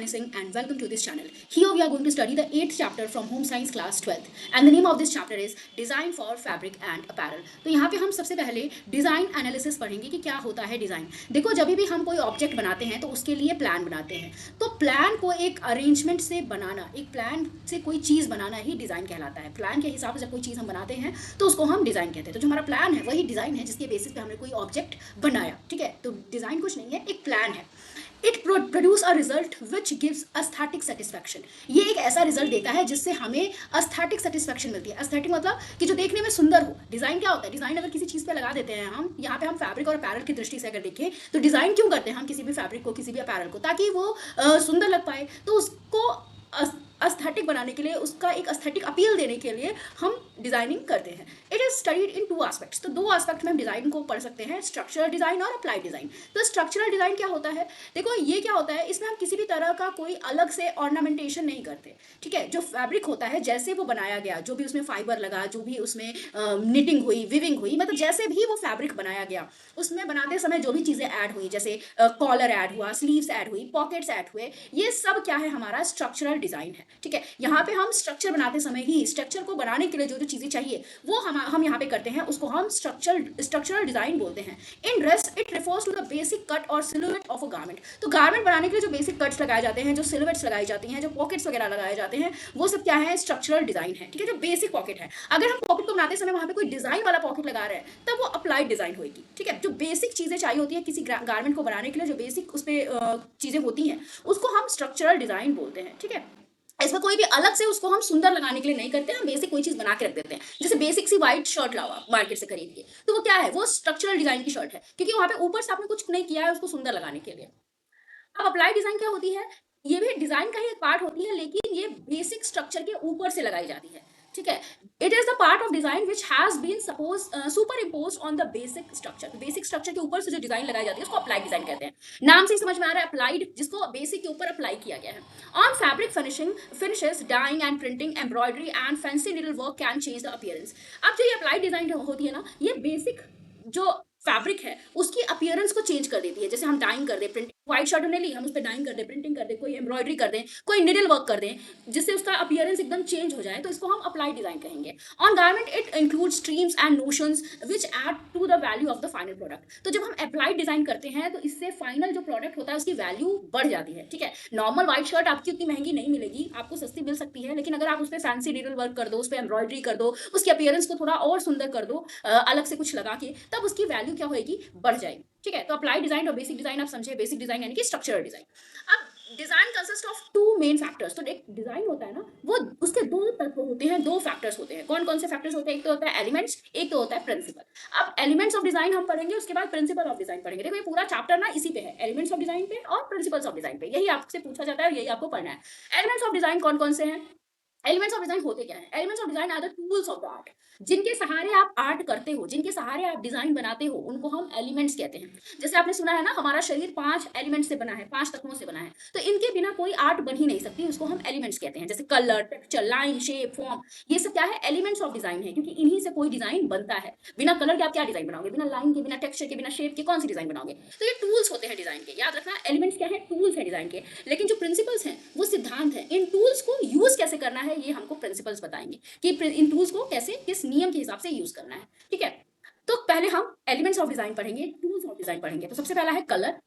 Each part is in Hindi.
Shivani Singh and welcome to this channel. Here we are going to study the 8th chapter from Home Science class 12th and the name of this chapter is Design for Fabric and Apparel. तो यहाँ पे हम सबसे पहले डिज़ाइन एनालिसिस पढ़ेंगे कि क्या होता है डिज़ाइन। देखो जब भी हम कोई ऑब्जेक्ट बनाते हैं तो उसके लिए प्लान बनाते हैं, तो प्लान को एक अरेंजमेंट से बनाना, एक प्लान से कोई चीज़ बनाना ही डिज़ाइन कहलाता है। प्लान के हिसाब से जब कोई चीज़ हम बनाते हैं तो उसको हम डिज़ाइन कहते हैं। तो जो हमारा प्लान है वही डिज़ाइन है जिसके बेसिस पे हमने कोई ऑब्जेक्ट बनाया। ठीक है, तो डिज़ाइन कुछ नहीं है, एक प्लान है। It produce a result which gives aesthetic satisfaction. ये एक ऐसा रिजल्ट देता है जिससे हमें एस्थेटिक सेटिस्फैक्शन मिलती है। एस्थेटिक मतलब कि जो देखने में सुंदर हो। डिज़ाइन क्या होता है? डिज़ाइन अगर किसी चीज़ पे लगा देते हैं हम, यहाँ पे हम फैब्रिक और अपैरल की दृष्टि से अगर देखें तो डिज़ाइन क्यों करते हैं हम किसी भी फैब्रिक को, किसी भी अपैरल को, ताकि वो सुंदर लग पाए। तो उसको एस्थेटिक बनाने के लिए, उसका एक एस्थेटिक अपील देने के लिए हम डिजाइनिंग करते हैं। It is studied in two aspects. तो दो एस्पेक्ट में हम डिजाइन को पढ़ सकते हैं, स्ट्रक्चरल डिजाइन और अप्लाइड डिजाइन। तो स्ट्रक्चरल डिजाइन क्या होता है? देखो ये क्या होता है, इसमें हम किसी भी तरह का कोई अलग से ऑर्नामेंटेशन नहीं करते। ठीक है, जो फैब्रिक होता है जैसे वो बनाया गया, जो भी उसमें फाइबर लगा, जो भी उसमें निटिंग हुई, विविंग हुई, मतलब जैसे भी वो फैब्रिक बनाया गया, उसमें बनाते समय जो भी चीजें ऐड हुई, जैसे कॉलर ऐड हुआ, स्लीव्स ऐड हुई, पॉकेट्स ऐड हुए, ये सब क्या है? हमारा स्ट्रक्चरल डिजाइन है। ठीक है, यहाँ पे हम स्ट्रक्चर बनाते समय ही, स्ट्रक्चर को बनाने के लिए जो जो चीजें चाहिए वो हम यहाँ पे करते हैं, उसको हम स्ट्रक्चरल डिजाइन बोलते हैं। In dress it refers to the basic cut और सिलुएट ऑफ अ गारमेंट। तो गारमेंट बनाने के लिए जो बेसिक कट्स लगाए जाते हैं, जो सिलुएट्स लगाई जाती हैं, जो पॉकेट्स वगैरह लगाए जाते हैं, वो सब क्या है? स्ट्रक्चरल डिजाइन है। ठीक है, जो बेसिक पॉकेट है, अगर हम पॉकेट को बनाते समय वहां पे कोई डिजाइन वाला पॉकेट लगा रहे हैं तब वो अप्लाइड डिजाइन होगी। ठीक है, जो बेसिक चीजें चाहिए होती है किसी गारमेंट को बनाने के लिए, जो बेसिक उस पर चीजें होती हैं, उसको हम स्ट्रक्चरल डिजाइन बोलते हैं। ठीक है, इसमें कोई भी अलग से उसको हम सुंदर लगाने के लिए नहीं करते, हम बेसिक कोई चीज बना के रख देते हैं। जैसे बेसिक सी व्हाइट शर्ट लावा मार्केट से खरीद के, तो वो क्या है? वो स्ट्रक्चरल डिजाइन की शर्ट है, क्योंकि वहां पे ऊपर से आपने कुछ नहीं किया है उसको सुंदर लगाने के लिए। अब अप्लाई डिजाइन क्या होती है? ये भी डिजाइन का ही एक पार्ट होती है, लेकिन ये बेसिक स्ट्रक्चर के ऊपर से लगाई जाती है। ठीक है, it is the part of design which has been suppose superimpose on the basic structure. Basic structure के ऊपर से जो डिजाइन लगाई जाती है उसको अप्लाई डिजाइन कहते हैं। नाम से ही समझ में आ रहा है, अप्लाइड, जिसको बेसिक के ऊपर अप्लाई किया गया है। On fabric finishing, finishes, dyeing and printing, embroidery and fancy needle work can change the appearance. अब जो ये अप्लाइड डिजाइन होती है ना, ये बेसिक जो फैब्रिक है उसकी अपीयरेंस को चेंज कर देती है। जैसे हम डाइंग कर दे, प्रिंटिंग, व्हाइट शर्ट हमने ली, हम उस पर डाइंग कर दे, प्रिंटिंग कर दे, कोई एम्ब्रॉयडरी कर दें, कोई निडल वर्क कर दें, जिससे उसका अपीयरेंस एकदम चेंज हो जाए, तो इसको हम अप्लाइड डिजाइन कहेंगे। On garment it include streams and notions which add to the value of the final product. तो जब हम अप्लाइड डिजाइन करते हैं तो इससे फाइनल जो प्रोडक्ट होता है उसकी वैल्यू बढ़ जाती है। ठीक है, नॉर्मल व्हाइट शर्ट आपकी उतनी महंगी नहीं मिलेगी, आपको सस्ती मिल सकती है, लेकिन अगर आप उस पर फैंसी निडल वर्क कर दो, उस पर एम्ब्रॉयडरी कर दो, उसकी अपीयरेंस को थोड़ा और सुंदर कर दो, अलग से कुछ लगा के, तब उसकी वैल्यू क्या होगी? बढ़ जाएगी। ठीक है, तो अप्लाइड डिजाइन और बेसिक डिजाइन आप समझे। बेसिक डिजाइन यानी कि स्ट्रक्चरल डिजाइन। अब design consist of two main factors. तो एक डिजाइन होता है ना, वो उसके दो तत्व होते हैं, दो फैक्टर्स होते हैं। कौन कौन से फैक्टर्स होते हैं? एक तो होता है एलिमेंट्स, एक तो होता है प्रिंसिपल। अब एलिमेंट्स ऑफ डिजाइन हम पढ़ेंगे, उसके बाद प्रिंसिपल ऑफ डिजाइन पढ़ेंगे। देखो ये पूरा चैप्टर ना इसी पे है, एलिमेंट्स ऑफ डिजाइन पे और प्रिंसिपल्स ऑफ डिजाइन पे। यही आपसे पूछा जाता है और यही आपको पढ़ना है। एलिमेंट्स ऑफ डिजाइन कौन कौन से हैं? एलिमेंट्स ऑफ डिजाइन होते क्या है? Elements of design are the tools of the art. जिनके सहारे आप आर्ट करते हो, जिनके सहारे आप डिजाइन बनाते हो, उनको हम एलिमेंट्स कहते हैं। जैसे आपने सुना है ना, हमारा शरीर 5 एलिमेंट से बना है, 5 तत्वों से बना है, तो इनके बिना कोई आर्ट बन ही नहीं सकती, उसको हम एलिमेंट्स कहते हैं। जैसे colour, texture, line, shape, form, ये सब क्या है? एलिमेंट्स ऑफ डिजाइन है, क्योंकि इन्हीं से कोई डिजाइन बनता है। बिना कलर के आप क्या डिजाइन बनाओगे? बिना लाइन के, बिना टेक्सचर के, बिना शेप के कौन सी डिजाइन बनाओगे? तो ये टूल्स होते हैं डिजाइन के, याद रखना। एलिमेंट्स क्या है? टूल्स है डिजाइन के। लेकिन जो प्रिंसिपल्स हैं वो सिद्धांत है। इन टूल्स को यूज कैसे करना है ये हमको प्रिंसिपल्स बताएंगे, कि इन टूल्स को कैसे, किस नियम के हिसाब से यूज करना है। ठीक है, तो पहले हम एलिमेंट्स ऑफ डिजाइन पढ़ेंगे, टूल्स ऑफ डिजाइन पढ़ेंगे। तो सबसे पहला है कलर।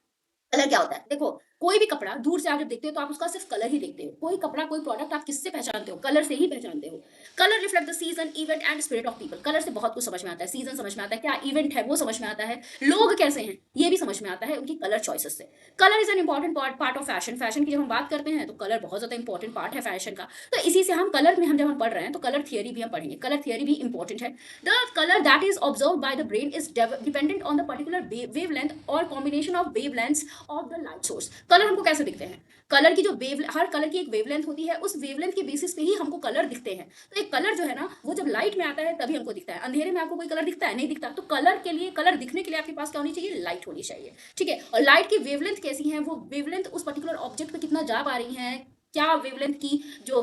कलर क्या होता है? देखो कोई भी कपड़ा दूर से आप जब देखते हो तो आप उसका सिर्फ कलर ही देखते हो। कोई कपड़ा, कोई प्रोडक्ट आप किससे पहचानते हो? कलर से ही पहचानते हो। Colour reflect the season, event and spirit of people. Colour से बहुत कुछ समझ में आता है। सीजन समझ में आता है, क्या इवेंट है वो समझ में आता है, लोग कैसे हैं ये भी समझ में आता है उनकी कलर चॉइसेस से। Colour is an important part of fashion. Fashion की जब हम बात करते हैं तो कलर बहुत ज्यादा इंपॉर्टेंट पार्ट है फैशन का। तो इसी से हम कलर में, हम जब हम पढ़ रहे हैं तो कलर थियरी भी हम पढ़ेंगे। कलर थियरी भी इंपॉर्टेंट है। The colour that is observe by the brain is dependent on the particular wavelength और combination of wavelengths of the light source. Colour हमको कैसे दिखते हैं? कलर की जो हर कलर की एक वेवलेंथ होती है, उस वेवलेंथ के बेसिस पे ही हमको कलर दिखते हैं। तो एक कलर जो है ना, वो जब लाइट में आता है तभी हमको दिखता है। अंधेरे में आपको कोई कलर दिखता है? नहीं दिखता। तो कलर के लिए, कलर दिखने के लिए आपके पास क्या होनी चाहिए? लाइट होनी चाहिए। ठीक है, और लाइट की वेवलेंथ कैसी है? वो वेवलेंथ उस पर्टिकुलर ऑब्जेक्ट पे कितना जा पा रही है, क्या वेवलेंथ की जो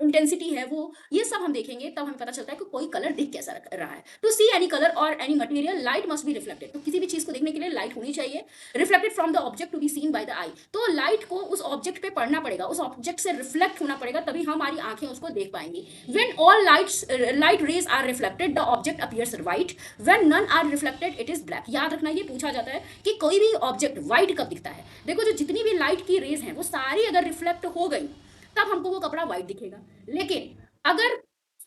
इंटेंसिटी है वो, ये सब हम देखेंगे तब हमें पता चलता है कि कोई कलर दिख कैसा रहा है। टू सी एनी कलर और any material light must be reflected, तो किसी भी चीज को देखने के लिए लाइट होनी चाहिए। Reflected from the object to be seen by the eye, तो लाइट को उस ऑब्जेक्ट पे पड़ना पड़ेगा, उस ऑब्जेक्ट से रिफ्लेक्ट होना पड़ेगा, तभी हमारी आंखें उसको देख पाएंगी। When all light rays are reflected the object appears white, when none are reflected it is black. याद रखना, ये पूछा जाता है कि कोई भी ऑब्जेक्ट व्हाइट कब दिखता है। देखो, जो जितनी भी लाइट की रेज हैं वो सारी अगर रिफ्लेक्ट हो गई तब हमको वो कपड़ा व्हाइट दिखेगा। लेकिन अगर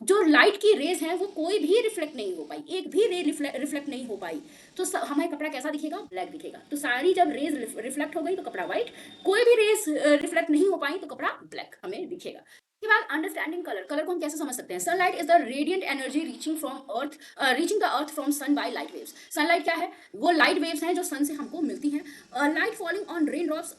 जो लाइट की रेज है वो कोई भी रिफ्लेक्ट नहीं हो पाई, एक भी रे रिफ्लेक्ट नहीं हो पाई, तो हमारा कपड़ा कैसा दिखेगा? ब्लैक दिखेगा। तो सारी जब रेज रिफ्लेक्ट हो गई तो कपड़ा व्हाइट, कोई भी रेज रिफ्लेक्ट नहीं हो पाई तो कपड़ा ब्लैक हमें दिखेगा। उसके बाद अंडरस्टैंडिंग कलर, कलर को हम कैसे समझ सकते हैं? Sunlight is the radiant energy reaching the earth from sun by light waves. Sunlight क्या है? वो लाइट वेव्स हैं जो सन से हमको मिलती हैं। Light falling on raindrops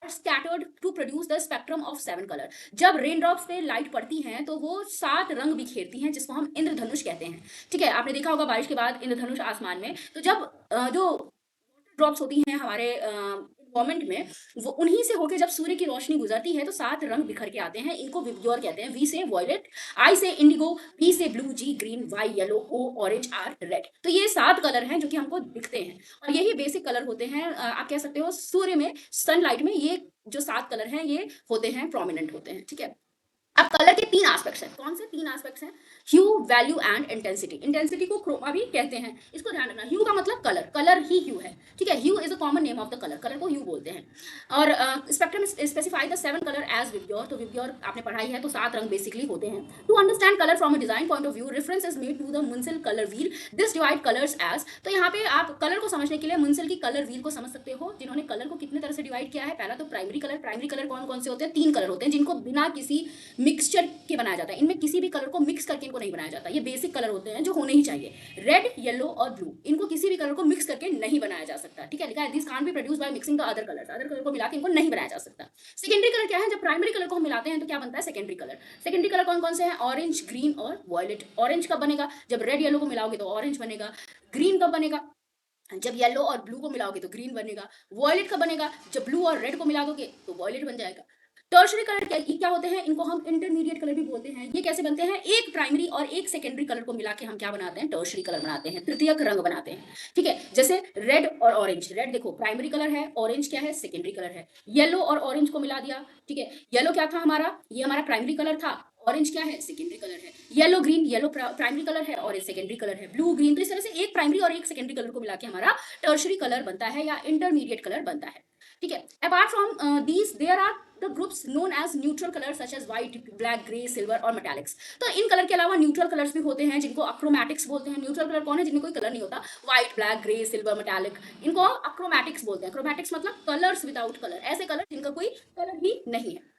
scattered to produce the spectrum of 7 colour. जब रेन ड्रॉप्स पे लाइट पड़ती हैं तो वो 7 रंग बिखेरती हैं, जिसको हम इंद्रधनुष कहते हैं। ठीक है, आपने देखा होगा बारिश के बाद इंद्रधनुष आसमान में, तो जब जो ड्रॉप्स होती हैं हमारे एनवायरमेंट में, वो उन्हीं से होकर जब सूर्य की रोशनी गुजरती है तो 7 रंग बिखर के आते हैं। इनको विब्ग्योर कहते हैं। वी से वॉयलेट, आई से इंडिगो, पी से blue, G green, Y yellow, O orange, R red. तो ये 7 कलर हैं जो कि हमको दिखते हैं और यही बेसिक कलर होते हैं। आप कह सकते हो सूर्य में, सनलाइट में ये जो 7 कलर हैं ये होते हैं, प्रोमिनेंट होते हैं। ठीक है, अब कलर के 3 एस्पेक्ट्स हैं। कौन से 3 एस्पेक्ट्स हैं? ह्यू, वैल्यू एंड इंटेंसिटी। इंटेंसिटी को क्रोमा भी कहते हैं, इसको ध्यान रखना। ह्यू का मतलब कलर, कलर ही ह्यू है। ठीक है, hue is a common name of the colour, colour को ह्यू बोलते हैं। और spectrum specify the 7 colour as VIBGYOR, तो विब्ग्योर आपने पढ़ाई है तो 7 रंग बेसिकली होते हैं। To understand colour from a design point of view, reference is made to the Munsell colour wheel, this divide colours as. तो यहाँ पे आप कलर को समझने के लिए मुंसिल की कलर व्हील को समझ सकते हो, जिन्होंने कलर को कितने तरह से डिवाइड किया है। पहला तो प्राइमरी कलर। प्राइमरी कलर कौन कौन से होते हैं? 3 कलर होते हैं, जिनको बिना किसी मिक्सचर के बनाया जाता है। इनमें किसी भी कलर को मिक्स करके इनको नहीं बनाया जाता। ये बेसिक कलर होते हैं जो होने ही चाहिए। रेड, येलो और ब्लू, इनको किसी भी कलर को मिक्स करके नहीं बनाया जा सकता। ठीक है, लिखा है this can't be produced by mixing the other colours. Other colour को मिला के इनको नहीं बनाया जा सकता। सेकेंडरी कलर क्या है? जब प्राइमरी कलर को हम मिलाते हैं तो क्या बनता है? Secondary colour. सेकेंडरी कलर कौन कौन से हैं? ऑरेंज, ग्रीन और वॉयलेट। ऑरेंज कब बनेगा? जब रेड येलो को मिलाओगे तो ऑरेंज बनेगा। ग्रीन कब बनेगा? जब येलो और ब्लू को मिलाओगे तो ग्रीन बनेगा। वॉयलेट कब बनेगा? जब ब्लू और रेड को मिला दोगे तो वॉयलेट बन जाएगा। टर्शरी कलर क्या होते हैं? इनको हम इंटरमीडिएट कलर भी बोलते हैं। ये कैसे बनते हैं? एक प्राइमरी और एक सेकेंडरी कलर को मिला के हम क्या बनाते हैं? टर्शरी कलर बनाते हैं, तृतीयक रंग बनाते हैं। ठीक है, जैसे रेड और ऑरेंज। रेड देखो प्राइमरी कलर है, ऑरेंज क्या है? सेकेंडरी कलर है। येलो और ऑरेंज को मिला दिया। ठीक है, येलो क्या था हमारा? ये हमारा प्राइमरी कलर था। ऑरेंज क्या है? सेकेंडरी कलर है। Yellow green, yellow primary colour है, ऑरेंज सेकेंडरी कलर है। ब्लू ग्रीन, तो इस तरह से एक प्राइमरी और एक सेकेंडरी कलर को मिला के हमारा टर्शरी कलर बनता है या इंटरमीडिएट कलर बनता है। ठीक है, apart from these there are the groups known as neutral colour such as white, black, grey, silver और मेटालिक्स। तो इन कलर के अलावा न्यूट्रल कलर्स भी होते हैं जिनको अक्रोमैटिक्स बोलते हैं। न्यूट्रल कलर कौन है? जिनमें कोई कलर नहीं होता। White, black, grey, silver, metallic, इनको अक्रोमैटिक्स बोलते हैं। क्रोमैटिक्स मतलब कलर्स विदाउट कलर, ऐसे कलर जिनका कोई कलर ही नहीं है।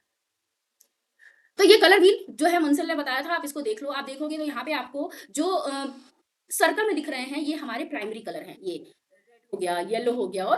तो ये कलर व्हील जो है मुंसिल ने बताया था, आप इसको देख लो। आप देखोगे तो यहाँ पे आपको जो सर्कल में दिख रहे हैं ये हमारे प्राइमरी कलर हैं। ये हो गया, येलो हो गया और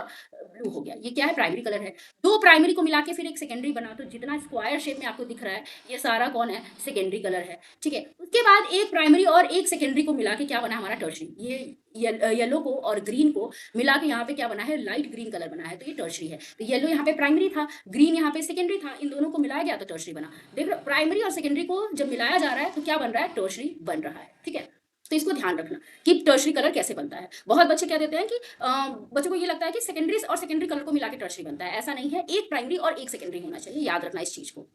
ब्लू हो गया, ये क्या है? प्राइमरी कलर है। 2 प्राइमरी को मिला के फिर एक सेकेंडरी बना, तो जितना स्क्वायर शेप में आपको दिख रहा है ये सारा कौन है? सेकेंडरी कलर है। ठीक है, उसके बाद एक प्राइमरी और एक सेकेंडरी को मिला के क्या बना हमारा? टर्शरी। ये येलो को और ग्रीन को मिला के यहाँ पे क्या बना है? लाइट ग्रीन कलर बना है, तो ये टर्शरी है। तो येलो यहाँ पे प्राइमरी था, ग्रीन यहाँ पे सेकेंडरी था, इन दोनों को मिलाया गया तो टर्शरी बना। देख लो, प्राइमरी और सेकेंडरी को जब मिलाया जा रहा है तो क्या बन रहा है? टर्शरी बन रहा है। ठीक है, तो इसको ध्यान रखना कि टर्शरी कलर कैसे बनता है। बहुत बच्चे क्या देते हैं कि बच्चों को ये लगता है कि सेकेंडरी और सेकेंडरी कलर को मिला के टर्शरी बनता है। ऐसा नहीं है, एक प्राइमरी और एक सेकेंडरी होना चाहिए। याद रखना इस चीज को।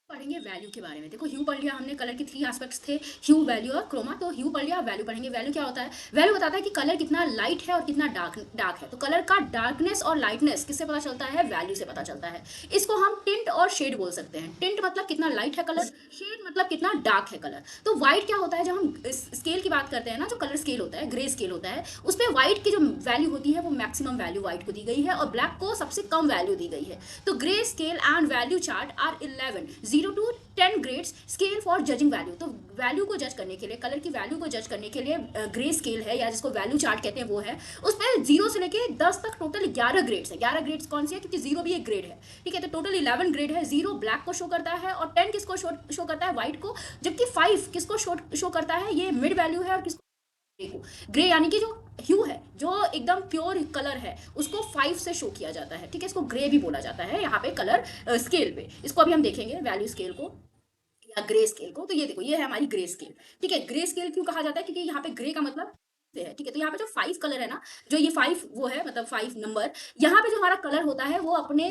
पढ़ेंगे वैल्यू के बारे में। देखो, ह्यू पढ़ लिया हमने, कलर के 3 एस्पेक्ट्स थे, ह्यू, वैल्यू और क्रोमा। तो ह्यू पढ़ लिया, वैल्यू पढ़ेंगे। वैल्यू क्या होता है? वैल्यू बताता है कि कलर कितना लाइट है और कितना डार्क है। तो कलर का डार्कनेस और लाइटनेस किससे पता चलता है? वैल्यू से पता चलता है। इसको हम टिंट और शेड बोल सकते हैं। टिंट मतलब कितना लाइट है कलर, शेड मतलब कितना डार्क है कलर। तो व्हाइट क्या होता है? जब हम स्केल की बात करते हैं ना, जो कलर स्केल होता है, ग्रे स्केल होता है, उस पर व्हाइट की जो वैल्यू होती है वो मैक्सिमम वैल्यू व्हाइट को दी गई है और ब्लैक को सबसे कम वैल्यू दी गई है। तो grey scale and value chart are 11 0 to 10 grades scale for judging value. तो वैल्यू को जज करने के लिए, कलर की वैल्यू को जज करने के लिए ग्रे स्केल है या जिसको वैल्यू चार्ट कहते हैं वो है। उस पर 0 से लेके 10 तक टोटल 11 ग्रेड्स है। 11 ग्रेड्स कौन सी है? क्योंकि 0 भी एक ग्रेड है। ठीक है, तो टोटल 11 ग्रेड है। 0 ब्लैक को शो करता है और 10 किसको शो करता है? व्हाइट को। जबकि 5 किसको शो करता है? ये मिड वैल्यू है। और किसको? ग्रे यानी कि जो ह्यू है, जो एकदम प्योर कलर है, उसको 5 से शो किया जाता है। ठीक है, इसको ग्रे भी बोला जाता है यहाँ पे कलर स्केल पे। इसको अभी हम देखेंगे वैल्यू स्केल को। या ग्रे स्केल को, तो ये देखो ये है हमारी ग्रे स्केल। ठीक है, ग्रे स्केल क्यों कहा जाता है, क्योंकि यहाँ पे ग्रे का मतलब से है। ठीक है, तो यहाँ पे जो 5 कलर है ना, जो ये 5 वो है मतलब 5 नंबर, यहाँ पे जो हमारा कलर होता है वो अपने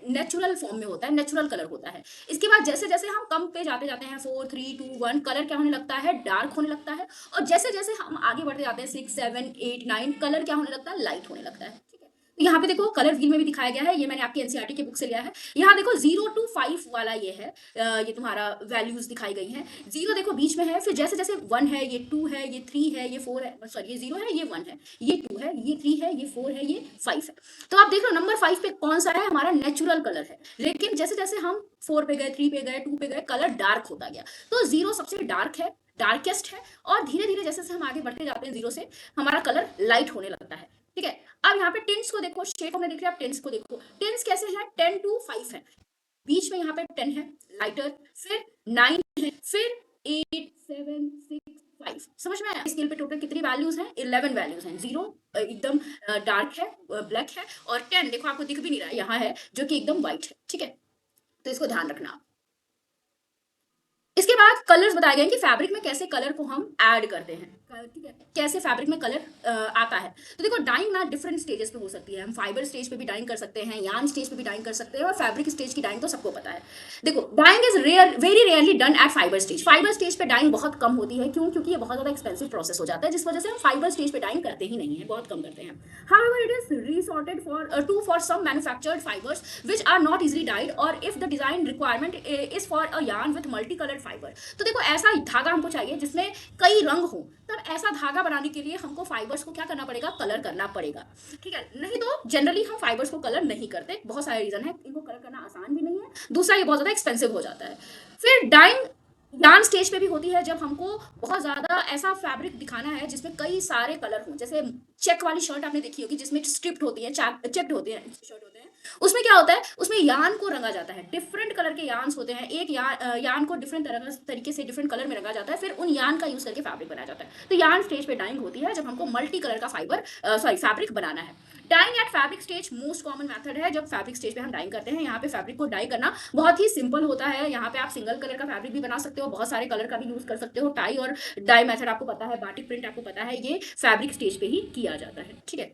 नेचुरल फॉर्म में होता है, नेचुरल कलर होता है। इसके बाद जैसे जैसे हम कम पे जाते जाते हैं 4 3 2 1, कलर क्या होने लगता है, डार्क होने लगता है। और जैसे जैसे हम आगे बढ़ते जाते हैं 6 7 8 9, कलर क्या होने लगता है, लाइट होने लगता है। ठीक है, तो यहाँ पे देखो कलर व्हील में भी दिखाया गया है, ये मैंने आपकी एनसीईआरटी की बुक से लिया है। यहाँ देखो 0 to 5 वाला ये है, ये तुम्हारा वैल्यूज दिखाई गई हैं। 0 देखो बीच में है, फिर जैसे जैसे 1 है, ये 2 है, ये 3 है, ये 4 है, सॉरी ये 0 है, ये 1 है, ये 2 है, ये 3 है, ये 4 है, ये 5 है। तो आप देख लो नंबर 5 पे कौन सा है, हमारा नेचुरल कलर है। लेकिन जैसे जैसे हम 4 पे गए, 3 पे गए, 2 पे गए, कलर डार्क होता गया। तो 0 सबसे डार्क है, डार्केस्ट है। और धीरे धीरे जैसे जैसे हम आगे बढ़ते जाते हैं 0 से, हमारा कलर लाइट होने लगता है। ठीक है, अब यहाँ पे टेंस को देखो, शेप में देख रहे हैं आप, टेंस को देखो, टेंस कैसे है, 10 to 5 है, बीच में यहाँ पे 10 है लाइटर, फिर 9 है, फिर 8 7 6 5। समझ में आया, स्केल पे टोटल कितनी वैल्यूज हैं, 11 वैल्यूज हैं। 0 एकदम डार्क है, ब्लैक है, और 10 देखो आपको दिख भी नहीं रहा है, यहाँ है जो कि एकदम व्हाइट है। ठीक है, तो इसको ध्यान रखना आप। इसके बाद कलर्स बताए गए कि फैब्रिक में कैसे कलर को हम ऐड करते हैं। ठीक है, कैसे फैब्रिक में कलर आता है। तो देखो डाइंग ना डिफरेंट स्टेजेस पे हो सकती है। हम फाइबर स्टेज पे भी डाइंग कर सकते हैं, यार्न स्टेज पे भी डाइंग कर सकते हैं, और फैब्रिक स्टेज की डाइंग तो सबको पता है। देखो dyeing is rare, very rarely done at fibre stage. Fibre stage पे डाइंग बहुत कम होती है, क्यों, क्योंकि ये बहुत ज्यादा एक्सपेंसिव प्रोसेस हो जाता है, जिस वजह से हम फाइबर स्टेज पे डाइंग करते ही नहीं है, बहुत कम करते हैं। However it is resorted for some manufactured fibres which are not easily dyed, और if the design requirement is for a yarn with multi coloured fibre. तो देखो ऐसा धागा हमको चाहिए जिसमें कई रंग हो, तब ऐसा धागा बनाने के लिए हमको फाइबर्स को क्या करना पड़ेगा, कलर करना पड़ेगा। ठीक है, नहीं तो जनरली हम फाइबर्स को कलर नहीं करते, बहुत सारे रीजन है, इनको कलर करना आसान भी नहीं है, दूसरा ये बहुत ज्यादा एक्सपेंसिव हो जाता है। फिर डाइंग यार्न स्टेज पे भी होती है, जब हमको बहुत ज्यादा ऐसा फैब्रिक दिखाना है जिसमें कई सारे कलर हों। जैसे चेक वाली शर्ट आपने देखी होगी जिसमें स्ट्रिप्ड होती है, चेक्ड होती है शर्ट होते हैं, उसमें क्या होता है, उसमें यार्न को रंगा जाता है, डिफरेंट कलर के यार्न्स होते हैं, एक यार्न को डिफरेंट तरीके से डिफरेंट कलर में रंगा जाता है, फिर उन यार्न का यूज करके फैब्रिक बनाया जाता है। तो यार्न स्टेज पे डाइंग होती है जब हमको मल्टी कलर का फैब्रिक बनाना है। Dyeing at fabric stage most common method है, जब फैब्रिक स्टेज पे हम डाइंग करते हैं। यहाँ पे फैब्रिक को डाई करना बहुत ही सिंपल होता है। यहाँ पे आप सिंगल कलर का फैब्रिक भी बना सकते हो, बहुत सारे कलर का भी यूज कर सकते हो। टाई और डाई मेथड आपको पता है, बाटिक प्रिंट आपको पता है, ये फैब्रिक स्टेज पे ही किया जाता है। ठीक है,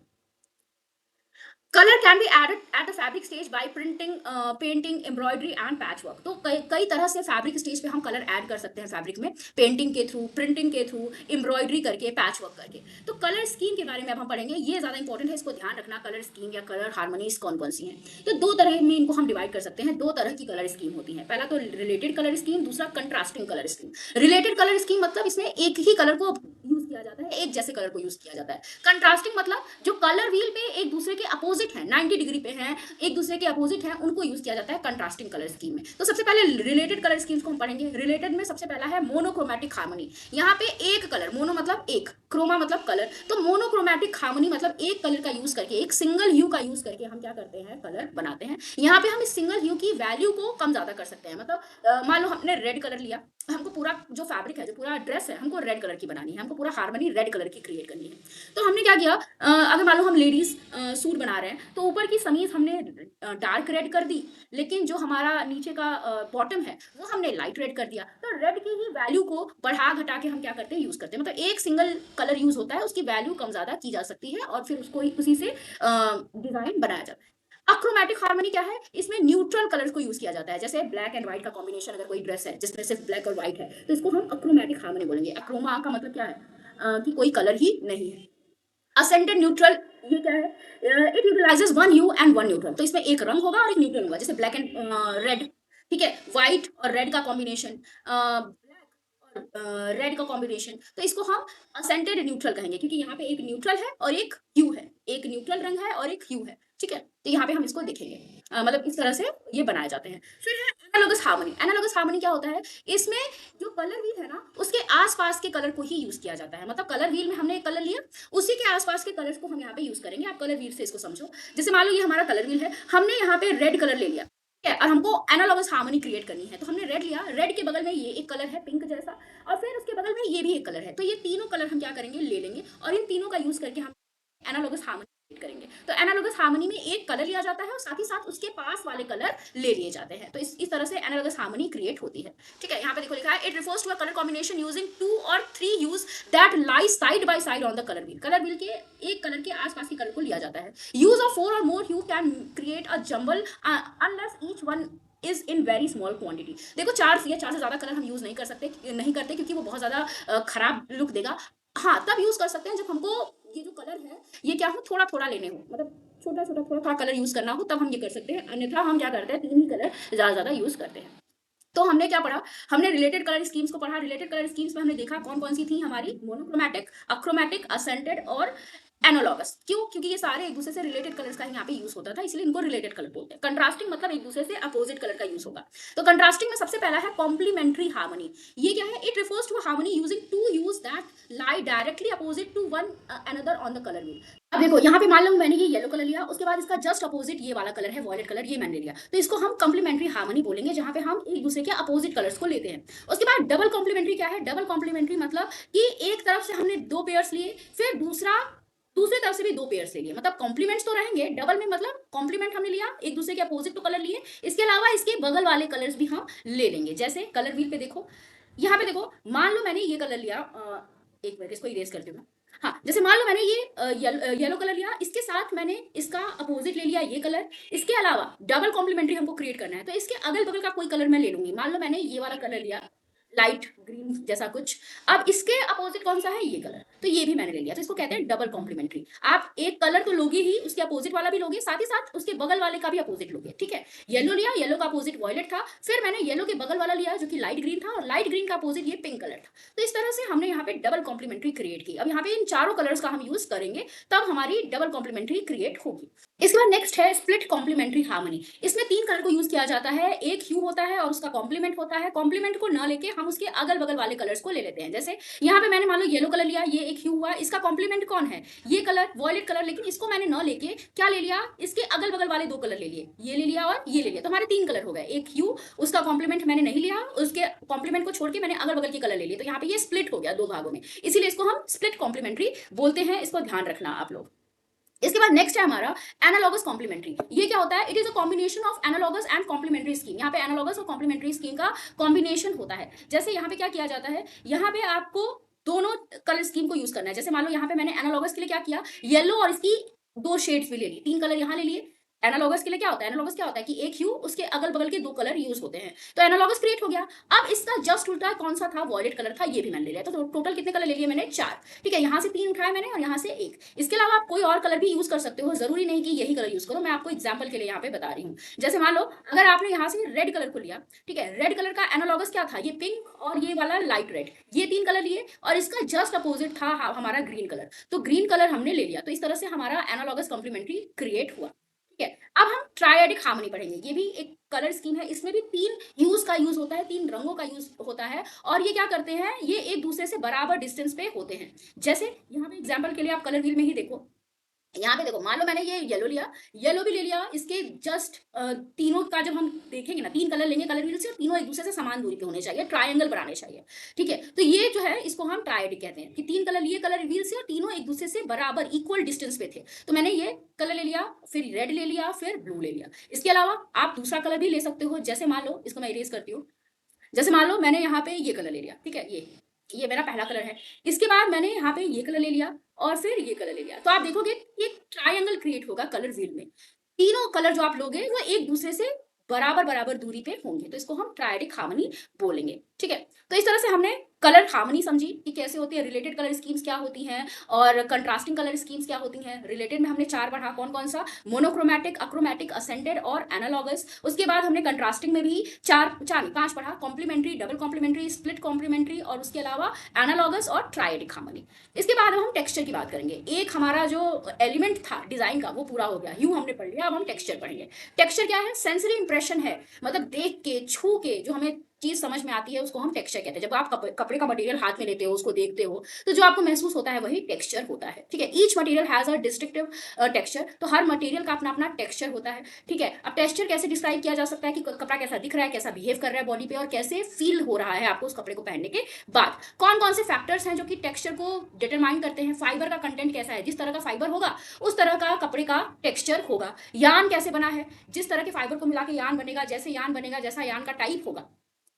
colour can be added at the fabric stage by printing, painting, embroidery and patch work. तो कई तरह से फैब्रिक स्टेज पे हम कलर ऐड कर सकते हैं फैब्रिक में, पेंटिंग के थ्रू, प्रिंटिंग के थ्रू, एम्ब्रॉयडरी करके, पैच वर्क करके। तो कलर स्कीम के बारे में अब हम पढ़ेंगे, ये ज्यादा इंपॉर्टेंट है, इसको ध्यान रखना। कलर स्कीम या कलर हार्मोनीज कौन कौन सी हैं, तो दो तरह में इनको हम डिवाइड कर सकते हैं। दो तरह की कलर स्कीम होती है, पहला तो रिलेटेड कलर स्कीम, दूसरा contrasting colour scheme. Related colour scheme मतलब इसमें एक ही कलर को यूज किया जाता है, एक जैसे कलर को यूज किया जाता है। कंट्रास्टिंग मतलब जो कलर व्हील पे एक दूसरे के अपोजिट है, 90 डिग्री पे हैं, एक दूसरे के अपोजिट हैं, उनको यूज किया जाता है कंट्रास्टिंग कलर स्कीम में। तो सबसे पहले रिलेटेड कलर स्कीम्स को हम पढ़ेंगे। रिलेटेड में सबसे पहला है मोनोक्रोमैटिक हार्मनी। यहाँ पे एक कलर, मोनो मतलब एक, क्रोमा मतलब कलर, तो मोनोक्रोमैटिक हार्मनी मतलब एक कलर का यूज करके, एक सिंगल ह्यू का यूज करके हम क्या करते हैं, कलर बनाते हैं। यहाँ पे हम इस सिंगल ह्यू की वैल्यू को कम ज्यादा कर सकते हैं। मतलब मान लो हमने रेड कलर लिया, हमको पूरा जो फैब्रिक है, जो पूरा ड्रेस है, हमको रेड कलर की बनानी है, हमको पूरा हार्मनी रेड कलर की क्रिएट करनी है। तो हमने क्या किया, अगर मान लो हम लेडीज सूट बना रहे हैं, तो ऊपर की समीज हमने डार्क रेड कर दी, लेकिन जो हमारा नीचे का बॉटम है वो हमने लाइट रेड कर दिया। तो रेड की ही वैल्यू को बढ़ा घटा के हम क्या करते हैं, यूज करते हैं। मतलब एक सिंगल कलर यूज होता है, उसकी वैल्यू कम ज्यादा की जा सकती है, और फिर उसको उसी से डिजाइन बनाया जाता है। अक्रोमैटिक हार्मनी क्या है, इसमें न्यूट्रल कलर्स को यूज किया जाता है। जैसे ब्लैक एंड व्हाइट का कॉम्बिनेशन, अगर कोई ड्रेस है जिसमें सिर्फ ब्लैक और व्हाइट है, तो इसको हम अक्रोमैटिक हार्मनी बोलेंगे। अक्रोमा का मतलब क्या है, कि कोई कलर ही नहीं है। असेंडेड न्यूट्रल, ये क्या है, it utilizes one hue and one neutral. तो इसमें एक रंग होगा और एक न्यूट्रल होगा, जैसे ब्लैक एंड रेड। ठीक है, व्हाइट और रेड का कॉम्बिनेशन, रेड का कॉम्बिनेशन, तो इसको हम असेंटेड न्यूट्रल कहेंगे, क्योंकि यहाँ पे एक न्यूट्रल है और एक ह्यू है, एक न्यूट्रल रंग है और एक ह्यू है। ठीक है, तो यहाँ पे हम इसको देखेंगे, मतलब इस तरह से ये बनाए जाते हैं। फिर है एनालॉगस हार्मनी। एनालॉगस हार्मनी क्या होता है, इसमें जो कलर व्हील है ना, उसके आसपास के कलर को ही यूज किया जाता है। मतलब कलर व्हील में हमने एक कलर लिया, उसी के आसपास के कलर्स को हम यहाँ पे यूज करेंगे। आप कलर व्हील से इसको समझो, जैसे मान लो ये हमारा कलर व्हील है, हमने यहाँ पे रेड कलर ले लिया, ठीक है, और हमको एनालॉगस हार्मनी क्रिएट करनी है। तो हमने रेड लिया, रेड के बगल में ये एक कलर है पिंक जैसा, और फिर उसके बगल में ये भी एक कलर है, तो ये तीनों कलर हम क्या करेंगे, ले लेंगे, और इन तीनों का यूज करके हम एनालॉगस हार्मनी करेंगे। तो एनालॉगस हार्मनी में एक कलर लिया जाता है और साथ ही साथ उसके पास वाले कलर ले लिए जाते हैं। तो इस तरह से एनालॉगस हार्मनी क्रिएट होती है। ठीक है, यहाँ पे देखो लिखा है, it refers to a colour combination using 2 और 3 hues that lie side by side on the colour wheel. Colour wheel के एक कलर के आसपास के कलर को लिया जाता है। यूज ऑफ 4 और more hue can create a jumble unless each one is in very small quantity. देखो 4 से ज्यादा कलर हम यूज नहीं कर सकते, नहीं करते, क्योंकि वो बहुत ज्यादा खराब लुक देगा। हाँ, तब यूज कर सकते हैं जब हमको ये जो कलर है ये क्या हो, थोड़ा थोड़ा लेने हो, मतलब छोटा छोटा थोड़ा थोड़ा कलर यूज करना हो, तब हम ये कर सकते हैं। अन्यथा हम क्या करते हैं, 3 ही कलर ज्यादा ज्यादा यूज करते हैं। तो हमने क्या पढ़ा, हमने रिलेटेड कलर स्कीम्स को पढ़ा। रिलेटेड कलर स्कीम्स में हमने देखा कौन कौन सी थी हमारी, मोनोक्रोमैटिक, अक्रोमैटिक, असेंटेड और एनालॉगस। क्यों? क्योंकि ये सारे एक दूसरे से रिलेटेड कलर्स का यहाँ पे यूज होता था, इसलिए इनको रिलेटेड कलर बोलते हैं। कंट्रास्टिंग मतलब एक दूसरे से अपोजिट कलर का यूज होगा। तो कंट्रास्टिंग में सबसे पहला है कॉम्प्लीमेंट्री हार्मनी। ये क्या है, it refers to harmony using 2 hues that lie directly opposite to one another on the colour wheel. अब देखो यहाँ पे मान लो मैंने ये येलो कलर लिया, उसके बाद इसका जस्ट अपोजिट ये वाला कलर है, वॉयलेट कलर, ये मैंने लिया, तो इसको हम कॉम्प्लीमेंट्री हार्मनी बोलेंगे, जहां पे हम एक दूसरे के अपोजिट कलर्स को लेते हैं। उसके बाद डबल कॉम्प्लीमेंट्री क्या है, डबल कॉम्प्लीमेंट्री मतलब कि एक तरफ से हमने 2 पेयर्स लिए, फिर दूसरी तरफ से भी 2 पेयर्स ले लिए, मतलब कॉम्प्लीमेंट्स तो रहेंगे। डबल में मतलब कॉम्प्लीमेंट हमने लिया, एक दूसरे के अपोजिट तो कलर लिए, इसके अलावा इसके बगल वाले कलर्स भी हम ले लेंगे। जैसे कलर व्हील पे देखो, यहाँ पे देखो, मान लो मैंने ये कलर लिया, एक मिनट इसको इरेज करती हूँ मैं। हाँ, जैसे मान लो मैंने ये येलो कलर लिया, इसके साथ मैंने इसका अपोजिट ले लिया ये कलर। इसके अलावा डबल कॉम्प्लीमेंट्री हमको क्रिएट करना है, तो इसके अगल बगल का कोई कलर मैं ले लूंगी। मान लो मैंने ये वाला कलर लिया, लाइट ग्रीन जैसा कुछ। अब इसके अपोजिट कौन सा है, ये कलर, तो ये भी मैंने ले लिया, तो इसको कहते हैं डबल कॉम्प्लीमेंट्री। आप एक कलर तो लोगे ही, उसके अपोजिट वाला भी लोगे, साथ ही साथ उसके बगल वाले का भी अपोजिट लोगे। ठीक है, येलो लिया, येलो का अपोजिट वॉयलेट था, फिर मैंने येलो के बगल वाला लिया जो कि लाइट ग्रीन था, और लाइट ग्रीन का अपोजिट ये पिंक कलर था। तो इस तरह से हमने यहाँ पे डबल कॉम्प्लीमेंट्री क्रिएट की। अब यहाँ पे इन चारों कलर्स का हम यूज करेंगे, तब हमारी डबल कॉम्प्लीमेंट्री क्रिएट होगी। इसके बाद नेक्स्ट है स्प्लिट कॉम्प्लीमेंट्री हार्मनी। इसमें 3 कलर को यूज किया जाता है, एक ह्यू होता है और उसका कॉम्प्लीमेंट होता है। कॉम्प्लीमेंट को ना लेके हम उसके अगल बगल वाले कलर्स को ले लेते हैं। जैसे यहाँ पे मैंने मान लो येलो कलर लिया, ये एक ह्यू हुआ, इसका कॉम्प्लीमेंट कौन है, ये कलर, वॉयलेट कलर, लेकिन इसको मैंने ना लेके क्या ले लिया, इसके अगल बगल वाले 2 कलर ले लिए, ये ले लिया और ये ले लिया, तो हमारे 3 कलर हो गए। एक ह्यू, उसका कॉम्प्लीमेंट मैंने नहीं लिया, उसके कॉम्प्लीमेंट को छोड़ के मैंने अगल बगल के कलर ले लिए, तो यहाँ पे ये स्प्लिट हो गया 2 भागों में, इसीलिए इसको हम स्प्लिट कॉम्प्लीमेंट्री बोलते हैं। इसको ध्यान रखना आप लोग। इसके बाद नेक्स्ट है हमारा एनालॉगस कॉम्प्लीमेंट्री। ये क्या होता है, it is a combination of analogous and complementary scheme. यहाँ पे एनालॉगस और कॉम्प्लीमेंट्री स्कीम का कॉम्बिनेशन होता है। जैसे यहाँ पे क्या किया जाता है, यहाँ पे आपको दोनों कलर स्कीम को यूज करना है। जैसे मान लो यहाँ पे मैंने एनालॉगस के लिए क्या किया, येलो और इसकी 2 शेड्स भी ले ली, 3 कलर यहाँ ले लिए। एनालॉगस के लिए क्या होता है, एनालॉगस क्या होता है कि एक ह्यू, उसके अगल बगल के 2 कलर यूज होते हैं, तो एनालॉगस क्रिएट हो गया। अब इसका जस्ट उल्टा कौन सा था, वॉयलेट कलर था, ये भी मैंने ले लिया, तो टोटल कितने कलर ले लिए मैंने, 4। ठीक है, यहाँ से 3 उठाए मैंने और यहाँ से 1। इसके अलावा आप कोई और कलर भी यूज कर सकते हो, जरूरी नहीं कि यही कलर यूज करो, मैं आपको एग्जाम्पल के लिए यहाँ पे बता रही हूँ। जैसे मान लो अगर आपने यहाँ से रेड कलर को लिया, ठीक है, रेड कलर का एनालॉगस क्या था, ये पिंक और ये वाला लाइट रेड, ये 3 कलर लिए, और इसका जस्ट अपोजिट था हमारा ग्रीन कलर, तो ग्रीन कलर हमने ले लिया। तो इस तरह से हमारा एनालॉगस कॉम्प्लीमेंट्री क्रिएट हुआ। ठीक है, अब हम ट्रायडिक हार्मनी पढ़ेंगे। ये भी एक कलर स्कीम है, इसमें भी 3 ह्यूज का यूज होता है, 3 रंगों का यूज होता है, और ये क्या करते हैं, ये एक दूसरे से बराबर डिस्टेंस पे होते हैं। जैसे यहाँ पे एग्जांपल के लिए आप कलर व्हील में ही देखो, यहाँ पे देखो, मान लो मैंने ये येलो लिया, येलो भी ले लिया, इसके जस्ट तीनों का जब हम देखेंगे ना, 3 कलर लेंगे कलर व्हील से, तीनों एक दूसरे से समान दूरी पे होने चाहिए, ट्रायंगल बनाने चाहिए। ठीक है, तो ये जो है इसको हम ट्रायडिक कहते हैं कि 3 कलर लिए कलर व्हील से और तीनों एक दूसरे से बराबर इक्वल डिस्टेंस पे थे। तो मैंने ये कलर ले लिया, फिर रेड ले लिया, फिर ब्लू ले लिया। इसके अलावा आप दूसरा कलर भी ले सकते हो। जैसे मान लो, इसको मैं इरेज करती हूँ, जैसे मान लो मैंने यहाँ पे ये कलर ले लिया, ठीक है, ये मेरा पहला कलर है। इसके बाद मैंने यहाँ पे ये कलर ले लिया और फिर ये कलर ले लिया, तो आप देखोगे एक ट्रायंगल क्रिएट होगा कलर व्हील में। तीनों कलर जो आप लोगे वो एक दूसरे से बराबर बराबर दूरी पे होंगे, तो इसको हम ट्रायडिक हार्मनी बोलेंगे। ठीक है, तो इस तरह से हमने कलर हार्मनी समझी कि कैसे होती है, रिलेटेड कलर स्कीम्स क्या होती हैं, और कंट्रास्टिंग कलर स्कीम्स क्या होती हैं। रिलेटेड में हमने 4 पढ़ा, कौन कौन सा, मोनोक्रोमैटिक, अक्रोमैटिक, असेंटेड और एनालॉगस। उसके बाद हमने कंट्रास्टिंग में भी 5 पढ़ा, complementary, double complementary, split complementary, और उसके अलावा एनालॉगस और ट्रायडिक हार्मनी। इसके बाद हम टेक्सचर की बात करेंगे। एक हमारा जो एलिमेंट था डिजाइन का वो पूरा हो गया, ह्यू हमने पढ़ लिया, अब हम टेक्सचर पढ़ेंगे। टेक्सचर क्या है, सेंसरी इंप्रेशन है, मतलब देख के, छू के जो हमें चीज समझ में आती है उसको हम टेक्सचर कहते हैं। जब आप कपड़े का मटेरियल हाथ में लेते हो, उसको देखते हो, तो जो आपको महसूस होता है वही टेक्सचर होता है। ठीक है, each material has a distinctive texture. तो हर मटेरियल का अपना अपना टेक्सचर होता है। ठीक है, अब टेक्सचर कैसे डिस्क्राइब किया जा सकता है कि कपड़ा कैसा दिख रहा है, कैसा बिहेव कर रहा है बॉडी पे, और कैसे फील हो रहा है आपको उस कपड़े को पहनने के बाद। कौन कौन से फैक्टर्स हैं जो कि टेक्सचर को डिटरमाइन करते हैं। फाइबर का कंटेंट कैसा है, जिस तरह का फाइबर होगा उस तरह का कपड़े का टेक्सचर होगा। यान कैसे बना है, जिस तरह के फाइबर को मिला के यान बनेगा, जैसे यान बनेगा, जैसा यान का टाइप होगा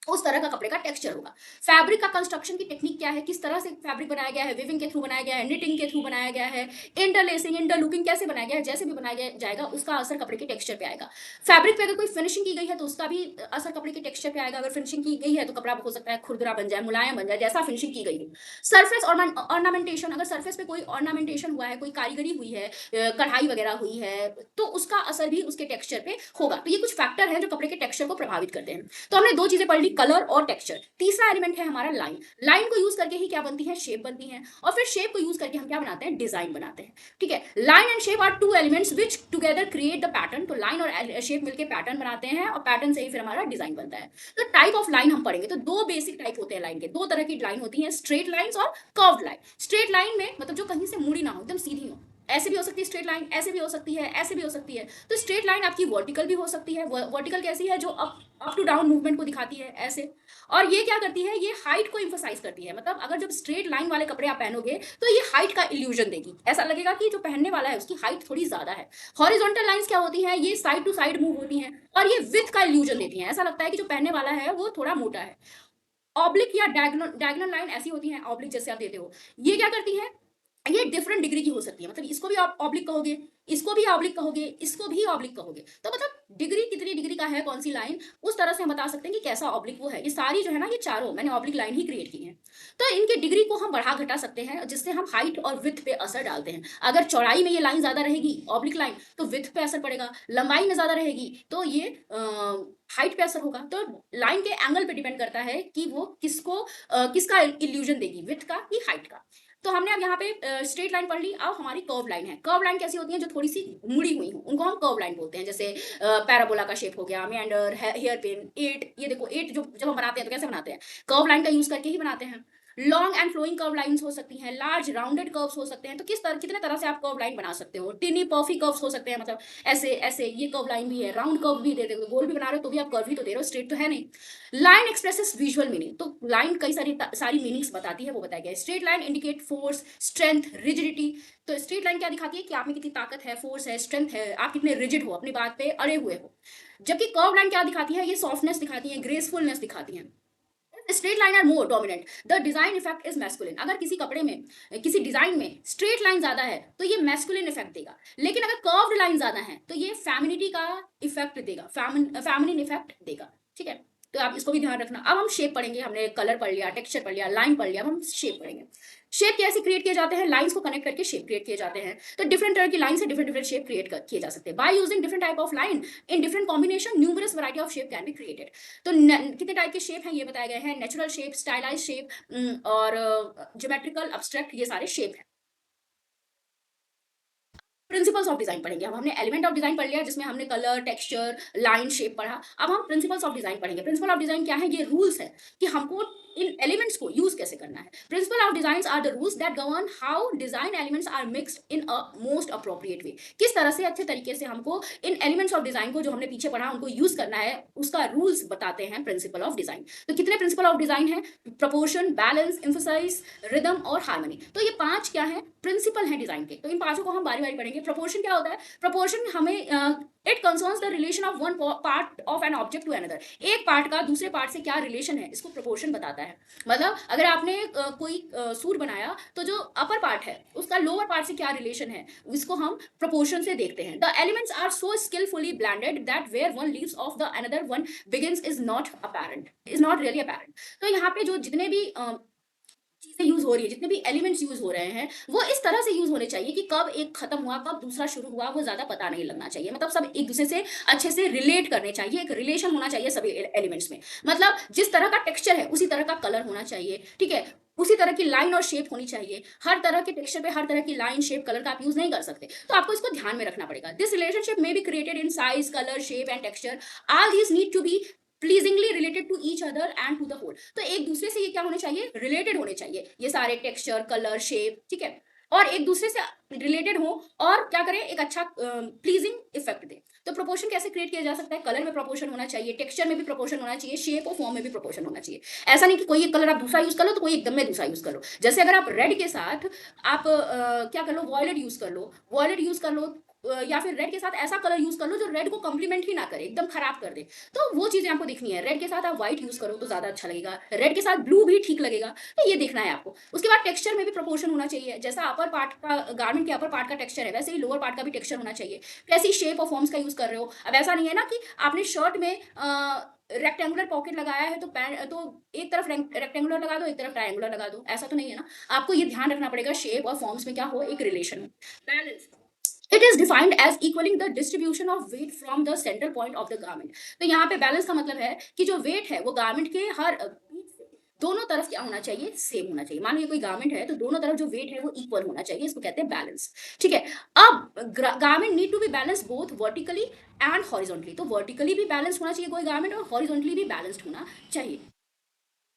उस तरह का कपड़े का टेक्सचर होगा। फैब्रिक का कंस्ट्रक्शन की टेक्निक क्या है, किस तरह से फैब्रिक बनाया गया है, विविंग के थ्रू बनाया गया है, निटिंग के थ्रू बनाया गया है, इंटरलेसिंग इंटरलूकिंग कैसे बनाया गया है, जैसे भी बनाया जाएगा उसका असर कपड़े के टेक्सचर पे आएगा। फैब्रिक पे अगर कोई फिनिशिंग की गई है तो उसका भी असर कपड़े के टेक्सचर पे आएगा। अगर फिनिशिंग की गई है तो कपड़ा हो सकता है खुरदरा बन जाए, मुलायम बन जाए, जैसा फिनिशिंग की गई है। सरफेस ऑर्नामेंटेशन, अगर सरफेस पे कोई ऑर्नामेंटेशन हुआ है, कोई कारीगरी हुई है, कढ़ाई वगैरह हुई है, तो उसका असर भी उसके टेक्सचर पे होगा। तो ये कुछ फैक्टर है जो कपड़े के टेक्सचर को प्रभावित करते हैं। तो हमने दो चीजें पढ़ ली, कलर और टेक्सचर। तीसरा एलिमेंट है हमारा लाइन। लाइन को यूज करके ही क्या बनती है, शेप बनती है, और फिर शेप को यूज करके हम क्या बनाते हैं, डिजाइन बनाते हैं। ठीक है, line and shape are two elements which together create the pattern. तो लाइन और शेप मिलकर पैटर्न बनाते हैं, और पैटर्न से ही फिर हमारा डिजाइन बनता है। तो टाइप ऑफ लाइन हम पढ़ेंगे। तो दो बेसिक टाइप होते हैं लाइन के, दो तरह की लाइन होती है, स्ट्रेट लाइंस और कर्व्ड लाइन। स्ट्रेट लाइन में मतलब जो कहीं से मुड़ी ना हो, एकदम सीधी हो, ऐसे भी हो सकती है स्ट्रेट लाइन, ऐसे भी हो सकती है, ऐसे भी हो सकती है। तो स्ट्रेट लाइन आपकी वर्टिकल भी हो सकती है। वर्टिकल कैसी है, जो अप टू डाउन मूवमेंट को दिखाती है ऐसे। और ये क्या करती है, ये हाइट को इंफोसाइज करती है। मतलब अगर जब स्ट्रेट लाइन वाले कपड़े आप पहनोगे तो ये हाइट का इल्यूजन देगी, ऐसा लगेगा कि जो पहनने वाला है उसकी हाइट थोड़ी ज्यादा है। हॉरिजॉन्टल लाइंस क्या होती है, ये साइड टू साइड मूव होती हैं और ये विड्थ का इल्यूजन देती हैं, ऐसा लगता है कि जो पहनने वाला है वो थोड़ा मोटा है। ऑब्लिक या डायगोनल लाइन ऐसी होती हैं, ऑब्लिक जैसे आप देते हो, ये क्या करती है, ये डिफरेंट डिग्री की हो सकती है। मतलब इसको भी आप ऑब्लिक कहोगे, इसको भी ऑब्लिक कहोगे, इसको भी ऑब्लिक कहोगे। तो मतलब डिग्री कितनी डिग्री का है कौन सी लाइन, उस तरह से हम बता सकते हैं कि कैसा ऑब्लिक वो है। ये सारी जो है ना, ये चारों मैंने ऑब्लिक लाइन ही क्रिएट की है। तो इनकी डिग्री को हम बढ़ा घटा सकते हैं, जिससे हम हाइट और विड्थ पे असर डालते हैं। अगर चौड़ाई में ये लाइन ज्यादा रहेगी ऑब्लिक लाइन, तो विड्थ पे असर पड़ेगा। लंबाई में ज्यादा रहेगी तो ये हाइट पे असर होगा। तो लाइन के एंगल पे डिपेंड करता है कि वो किसका इल्यूजन देगी, विड्थ का कि हाइट का। तो हमने अब यहाँ पे स्ट्रेट लाइन पढ़ ली। अब हमारी कर्व लाइन है। कर्व लाइन कैसी होती है, जो थोड़ी सी मुड़ी हुई हो, उनको हम कर्व लाइन बोलते हैं। जैसे पैराबोला का शेप हो गया, मेंडर, हेयर पिन, एट। ये देखो एट जो जब हम बनाते हैं तो कैसे बनाते हैं, कर्व लाइन का यूज करके ही बनाते हैं। Long and flowing curve lines हो सकती हैं, लार्ज राउंडेड कर्व्स हो सकते हैं। तो कितने तरह से आप कर्व लाइन बना सकते हो। टिनी पफी कर्व्स हो सकते हैं, मतलब ऐसे ऐसे, ये कर्व लाइन भी है। राउंड कर्व भी दे रहे हो, गोल भी बना रहे हो तो भी आप कर्व ही तो दे रहे हो, स्ट्रेट तो है नहीं। Line expresses visual meaning. तो लाइन कई सारी मीनिंग्स बताती है, वो बताया गया है। Straight line indicate force, strength, rigidity. तो स्ट्रेट लाइन क्या दिखाती है कि आप में कितनी ताकत है, फोर्स है, स्ट्रेंथ है, आप कितने रिजिड हो, अपनी बात पे अड़े हुए हो। जबकि कर्व लाइन क्या दिखाती है, ये सॉफ्टनेस दिखाती है, ग्रेसफुलनेस दिखाती है। Straight line are more dominant, the design effect is masculine. अगर किसी कपड़े में, किसी डिजाइन में स्ट्रेट लाइन ज्यादा है तो ये मैस्कुलिन इफेक्ट देगा। लेकिन अगर कर्व्ड लाइन ज्यादा है तो ये फेमिनिटी का इफेक्ट देगा, फेमिनिन इफेक्ट देगा। ठीक है, तो आप इसको भी ध्यान रखना। अब हम शेप पढ़ेंगे। हमने कलर पढ़ लिया, टेक्सचर पढ़ लिया, लाइन पढ़ लिया, अब हम शेप पढ़ेंगे। शेप कैसे क्रिएट किए जाते हैं, लाइंस को कनेक्ट करके शेप क्रिएट किए जाते हैं। तो डिफरेंट तरह की लाइन से डिफरेंट डिफरेंट शेप क्रिएट किए जा सकते हैं। By using different type of line in different combination, numerous variety of shape can be created. तो कितने टाइप के शेप हैं ये बताए गए हैं, नेचुरल शेप, स्टाइलाइज शेप और ज्योमेट्रिकल, अब्स्ट्रैक्ट, ये सारे शेप हैं। प्रिंसिपल्स ऑफ डिजाइन पढ़ेंगे। अब हमने एलिमेंट ऑफ डिजाइन पढ़ लिया, जिसमें हमने कलर, टेक्सचर, लाइन, शेप पढ़ा। अब हम प्रिंसिपल्स ऑफ डिजाइन पढ़ेंगे। प्रिंसिपल ऑफ डिजाइन क्या है, ये रूल्स है कि हमको इन एलिमेंट्स को यूज कैसे करना है। Principle of design are the rules that govern how design elements are mixed in a most appropriate way. किस तरह से अच्छे तरीके से हमको इन एलिमेंट्स ऑफ डिजाइन को, जो हमने पीछे पढ़ा, उनको यूज करना है, उसका रूल्स बताते हैं प्रिंसिपल ऑफ डिजाइन। तो कितने प्रिंसिपल ऑफ डिजाइन है, प्रोपोर्शन, बैलेंस, एम्फसाइज, रिदम और हार्मनी। तो ये पांच क्या है, प्रिंसिपल है डिजाइन के। तो इन पांचों को हम बारी बारी पढ़ेंगे। प्रोपोर्शन क्या होता है, प्रोपोर्शन हमें it concerns the relation of one part of an object to another. एक पार्ट का दूसरे पार्ट से क्या रिलेशन है, इसको प्रोपोर्शन बताता है। मतलब अगर आपने कोई सूट बनाया तो जो अपर पार्ट है उसका लोअर पार्ट से क्या रिलेशन है, इसको हम प्रोपोर्शन से देखते हैं। The elements are so skilfully blended that where one leaves off the another one begins is not apparent, is not really apparent. तो यहाँ पे जो जितने भी चीजें यूज हो रही है, जितने भी एलिमेंट्स यूज हो रहे हैं, वो इस तरह से यूज होने चाहिए कि कब एक खत्म हुआ, कब दूसरा शुरू हुआ, वो ज्यादा पता नहीं लगना चाहिए। मतलब सब एक दूसरे से अच्छे से रिलेट करने चाहिए, एक रिलेशन होना चाहिए सभी एलिमेंट्स में। मतलब जिस तरह का टेक्सचर है उसी तरह का कलर होना चाहिए। ठीक है, उसी तरह की लाइन और शेप होनी चाहिए। हर तरह के टेक्सचर पे हर तरह की लाइन, शेप, कलर का आप यूज नहीं कर सकते। तो आपको इसको ध्यान में रखना पड़ेगा। This relationship may be created in size, colour, shape and texture. All these need to be pleasingly related to each other and to the whole. तो एक दूसरे से ये क्या होने चाहिए, रिलेटेड होने चाहिए, ये सारे टेक्सचर, कलर, शेप, ठीक है, और एक दूसरे से रिलेटेड हो और क्या करें, एक अच्छा प्लीजिंग इफेक्ट दे। तो प्रोपोर्शन कैसे क्रिएट किया जा सकता है, कलर में प्रोपोर्शन होना चाहिए, टेक्सचर में भी प्रोपोर्शन होना चाहिए, शेप और फॉर्म में भी प्रोपोर्शन होना चाहिए। ऐसा नहीं कि कोई एक कलर आप दूसरा यूज कर लो तो कोई एकदम में दूसरा यूज कर लो। जैसे अगर आप रेड के साथ आप क्या कर लो, वॉयलेट यूज कर लो, वॉयलेट यूज कर लो, या फिर रेड के साथ ऐसा कलर यूज कर लो जो रेड को कॉम्प्लीमेंट ही ना करे, एकदम खराब कर दे। तो वो चीजें आपको देखनी है। रेड के साथ आप व्हाइट यूज करो तो ज्यादा अच्छा लगेगा, रेड के साथ ब्लू भी ठीक लगेगा। तो ये देखना है आपको। उसके बाद टेक्सचर में भी प्रोपोर्शन होना चाहिए। जैसा अपर पार्ट का, गारमेंट के अपर पार्ट का टेक्सचर है, वैसे ही लोअर पार्ट का भी टेक्सचर होना चाहिए। कैसी शेप और फॉर्म्स का यूज कर रहे हो। अब ऐसा नहीं है ना कि आपने शर्ट में रेक्टेंगुलर पॉकेट लगाया है तो तो एक तरफ रेक्टेंगुलर लगा दो, एक तरफ ट्रायंगुलर लगा दो, ऐसा तो नहीं है ना। आपको ये ध्यान रखना पड़ेगा शेप और फॉर्म्स में क्या हो, एक रिलेशन हो, balance. It is defined as equaling the distribution of weight from the central point of the garment। तो यहाँ पे बैलेंस का मतलब है कि जो वेट है वो गारमेंट के हर दोनों तरफ क्या होना चाहिए, सेम होना चाहिए। मान लीजिए कोई गारमेंट है तो दोनों तरफ जो वेट है वो इक्वल होना चाहिए, इसको कहते हैं बैलेंस, ठीक है। अब garment need to be balance both vertically and horizontally. तो वर्टिकली भी बैलेंस होना चाहिए कोई गारमेंट और हॉरिजॉन्टली भी बैलेंस्ड होना चाहिए।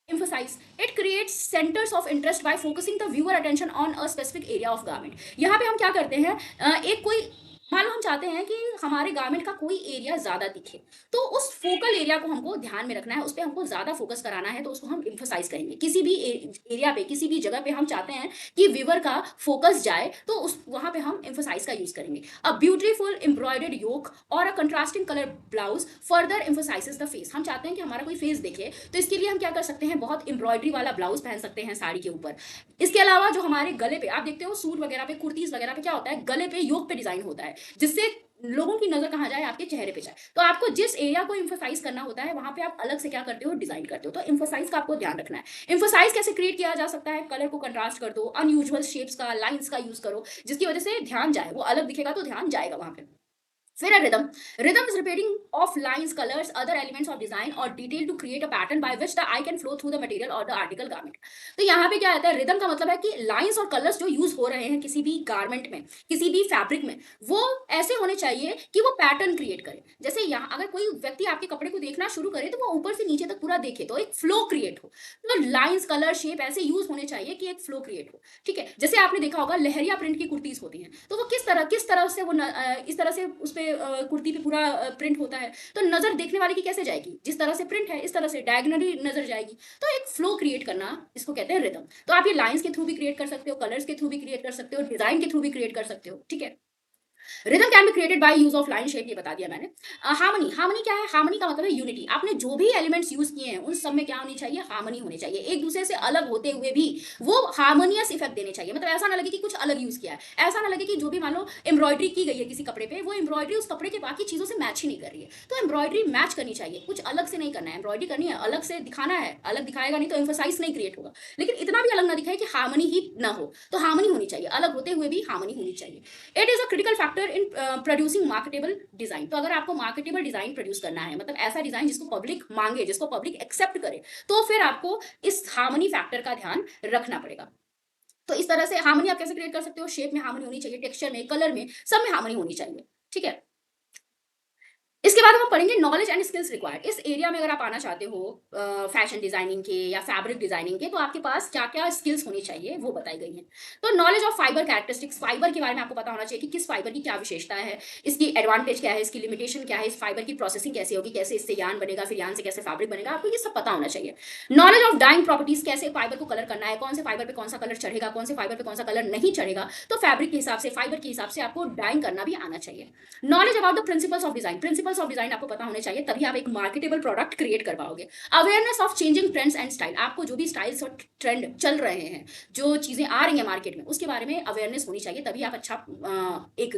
Emphasize, it creates centers of interest by focusing the viewer attention on a specific area of garment। यहाँ पे हम क्या करते हैं, एक कोई मान लो हम चाहते हैं कि हमारे गारमेंट का कोई एरिया ज्यादा दिखे, तो उस फोकल एरिया को हमको ध्यान में रखना है, उस पर हमको ज्यादा फोकस कराना है, तो उसको हम इम्फोसाइज करेंगे। किसी भी एरिया पे, किसी भी जगह पे हम चाहते हैं कि व्यूअर का फोकस जाए, तो उस वहां पे हम इम्फोसाइज का यूज करेंगे। अ ब्यूटीफुल एम्ब्रॉयडर्ड योक और a contrasting colour blouse further emphasises the face. हम चाहते हैं कि हमारा कोई फेस दिखे, तो इसके लिए हम क्या कर सकते हैं, बहुत एम्ब्रॉयडरी वाला ब्लाउज पहन सकते हैं साड़ी के ऊपर। इसके अलावा जो हमारे गले पे आप देखते हो, सूट वगैरह पे, कुर्तीज वगैरह पे क्या होता है, गले पे योक पे डिजाइन होता है, जिससे लोगों की नजर कहाँ जाए, आपके चेहरे पे जाए। तो आपको जिस एरिया को इम्फोसाइज करना होता है वहां पे आप अलग से क्या करते हो, डिजाइन करते हो। तो इम्फोसाइज का आपको ध्यान रखना है। इम्फोसाइज कैसे क्रिएट किया जा सकता है, कलर को कंट्रास्ट कर दो, अनयूजुअल शेप्स का, लाइंस का यूज करो, जिसकी वजह से ध्यान जाए, वो अलग दिखेगा तो ध्यान जाएगा वहां पे। फिर है rhythm। Rhythm is repeating of lines, colors, other elements of design or detail to create a pattern by which the eye can flow through the material or the article garment। तो यहाँ पे क्या आता है, रिदम का मतलब है कि लाइंस और कलर्स जो यूज हो रहे हैं किसी भी गारमेंट में, किसी भी फैब्रिक में, वो ऐसे होने चाहिए कि वो पैटर्न क्रिएट करे। जैसे यहाँ अगर कोई व्यक्ति आपके कपड़े को देखना शुरू करे तो वो ऊपर से नीचे तक पूरा देखे, तो एक फ्लो क्रिएट हो। तो लाइंस, कलर, शेप ऐसे यूज होने चाहिए कि एक फ्लो क्रिएट हो, ठीक है। जैसे आपने देखा होगा लहरिया प्रिंट की कुर्तीज होती हैं, तो वो किस तरह से वो इस तरह से उस पे कुर्ती पे पूरा प्रिंट होता है, तो नजर देखने वाले की कैसे जाएगी, जिस तरह से प्रिंट है इस तरह से डायगोनली नजर जाएगी। तो एक फ्लो क्रिएट करना, इसको कहते हैं रिदम। तो आप ये लाइंस के थ्रू भी क्रिएट कर सकते हो, कलर्स के थ्रू भी क्रिएट कर सकते हो, डिजाइन के थ्रू भी क्रिएट कर सकते हो, ठीक है। Rhythm can be created by use of line shape, ये बता दिया मैंने। हार्मनी, हार्मनी क्या है, हार्मनी का मतलब है यूनिटी। आपने जो भी एलिमेंट्स यूज किए हैं उन सब में क्या होनी चाहिए, हार्मनी होनी चाहिए। एक दूसरे से अलग होते हुए भी वो हार्मोनियस इफेक्ट देने चाहिए। मतलब ऐसा ना लगे कि कुछ अलग यूज किया है, ऐसा ना लगे कि जो भी मान लो एम्ब्रॉयडरी की गई है किसी कपड़े पे, वो एम्ब्रॉयडरी उस कपड़े के बाकी चीजों से मैच ही नहीं कर रही है। तो एम्ब्रॉयडरी मैच करनी चाहिए, कुछ अलग से नहीं करना है। एम्ब्रॉयडरी करनी है, अलग से दिखाना है, अलग दिखाएगा नहीं तो एम्फोसाइज नहीं क्रिएट होगा, लेकिन इतना भी अलग ना दिखाए कि हार्मनी ही ना हो। तो हार्मनी होनी चाहिए, अलग होते हुए भी हार्मनी होनी चाहिए। It is a critical factor in producing marketable design. तो अगर आपको मार्केटेबल डिजाइन प्रोड्यूस करना है, मतलब ऐसा डिजाइन जिसको पब्लिक मांगे, जिसको पब्लिक एक्सेप्ट करे, तो फिर आपको इस हार्मनी फैक्टर का ध्यान रखना पड़ेगा। तो इस तरह से हार्मनी आप कैसे क्रिएट कर सकते हो, शेप में हार्मनी होनी चाहिए, टेक्सचर में, कलर में, सब में हार्मनी होनी चाहिए, ठीक है। इसके बाद हम पढ़ेंगे नॉलेज एंड स्किल्स रिक्वायर्ड। इस एरिया में अगर आप आना चाहते हो फैशन डिजाइनिंग के या फैब्रिक डिजाइनिंग के, तो आपके पास क्या क्या स्किल्स होनी चाहिए वो बताई गई हैं। तो knowledge of fibre characteristics, fibre के बारे में आपको पता होना चाहिए कि किस फाइबर की क्या विशेषता है, इसकी एडवांटेज क्या है, इसकी लिमिटेशन क्या है, इस फाइबर की प्रोसेसिंग कैसे होगी, कैसे इससे यान बनेगा, फिर यान से कैसे फैब्रिक बनेगा, आपको ये सब पता होना चाहिए। नॉलेज ऑफ डाइंग प्रॉपर्टीज, कैसे फाइबर को कलर करना है, कौन से फाइबर पे कौन सा कलर चढ़ेगा, कौन से फाइबर पे कौन सा कलर नहीं चढ़ेगा, तो फैब्रिक के हिसाब से, फाइबर के हिसाब से आपको डाइंग करना भी आना चाहिए। Knowledge about the principles of design, principles of design आपको पता होने चाहिए, तभी आप एक मार्केटेबल प्रोडक्ट क्रिएट कर पाओगे। Awareness of changing trends and style, आपको जो भी स्टाइल्स और ट्रेंड चल रहे हैं, जो चीजें आ रही हैं मार्केट में, उसके बारे में अवेयरनेस होनी चाहिए, तभी आप अच्छा एक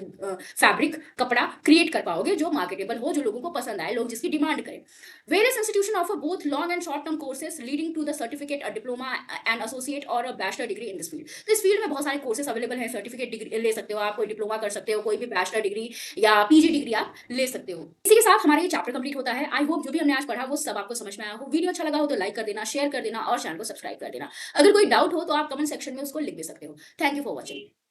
फैब्रिक, कपड़ा क्रिएट कर पाओगे जो मार्केटेबल हो, जो लोगों को पसंद आए, लोग जिसकी डिमांड करें। Various institution offer both long and short term courses leading to the certificate, a diploma and associate और a bachelor degree in this field. तो इस फील्ड में बहुत सारे कोर्सेज अवेलेबल हैं, सर्टिफिकेट डिग्री ले सकते हो आप, कोई डिप्लोमा कर सकते हो, कोई भी बैचलर डिग्री या पीजी डिग्री आप ले सकते हो। इसी के साथ हमारा ये चैप्टर कंप्लीट होता है। आई होप जो भी हमने आज पढ़ा वो सब आपको समझ में आया हो। वीडियो अच्छा लगा हो तो लाइक कर देना, शेयर कर देना और चैनल को सब्सक्राइब कर देना। अगर कोई डाउट हो तो आप कमेंट सेक्शन में उसको लिख दे सकते हो। Thank you for watching.